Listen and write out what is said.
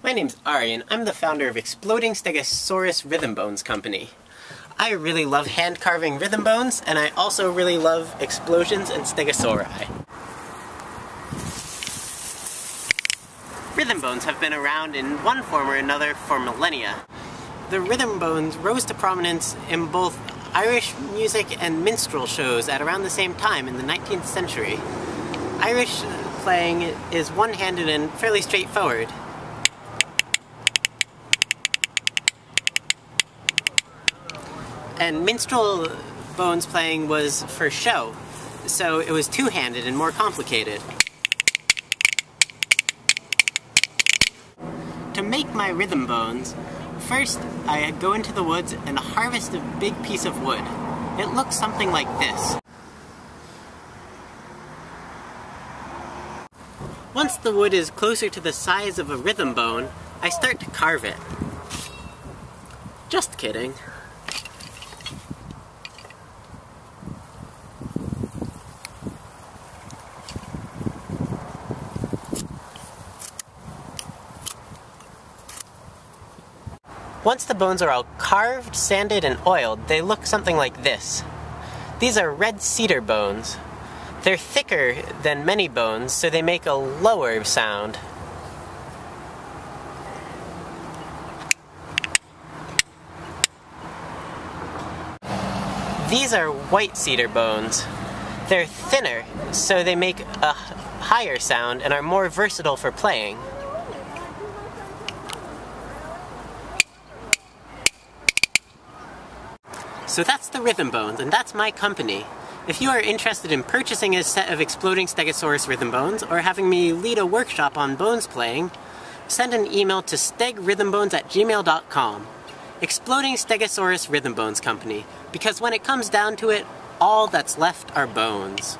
My name's Ari, and I'm the founder of Exploding Stegosaurus Rhythm Bones Company. I really love hand-carving rhythm bones, and I also really love explosions and stegosauri. Rhythm bones have been around in one form or another for millennia. The rhythm bones rose to prominence in both Irish music and minstrel shows at around the same time in the 19th century. Irish playing is one-handed and fairly straightforward. And minstrel bones playing was for show, so it was two-handed and more complicated. To make my rhythm bones, first I go into the woods and harvest a big piece of wood. It looks something like this. Once the wood is closer to the size of a rhythm bone, I start to carve it. Just kidding. Once the bones are all carved, sanded, and oiled, they look something like this. These are red cedar bones. They're thicker than many bones, so they make a lower sound. These are white cedar bones. They're thinner, so they make a higher sound and are more versatile for playing. So that's the rhythm bones, and that's my company. If you are interested in purchasing a set of Exploding Stegosaurus rhythm bones, or having me lead a workshop on bones playing, send an email to stegrhythmbones@gmail.com. Exploding Stegosaurus Rhythm Bones Company, because when it comes down to it, all that's left are bones.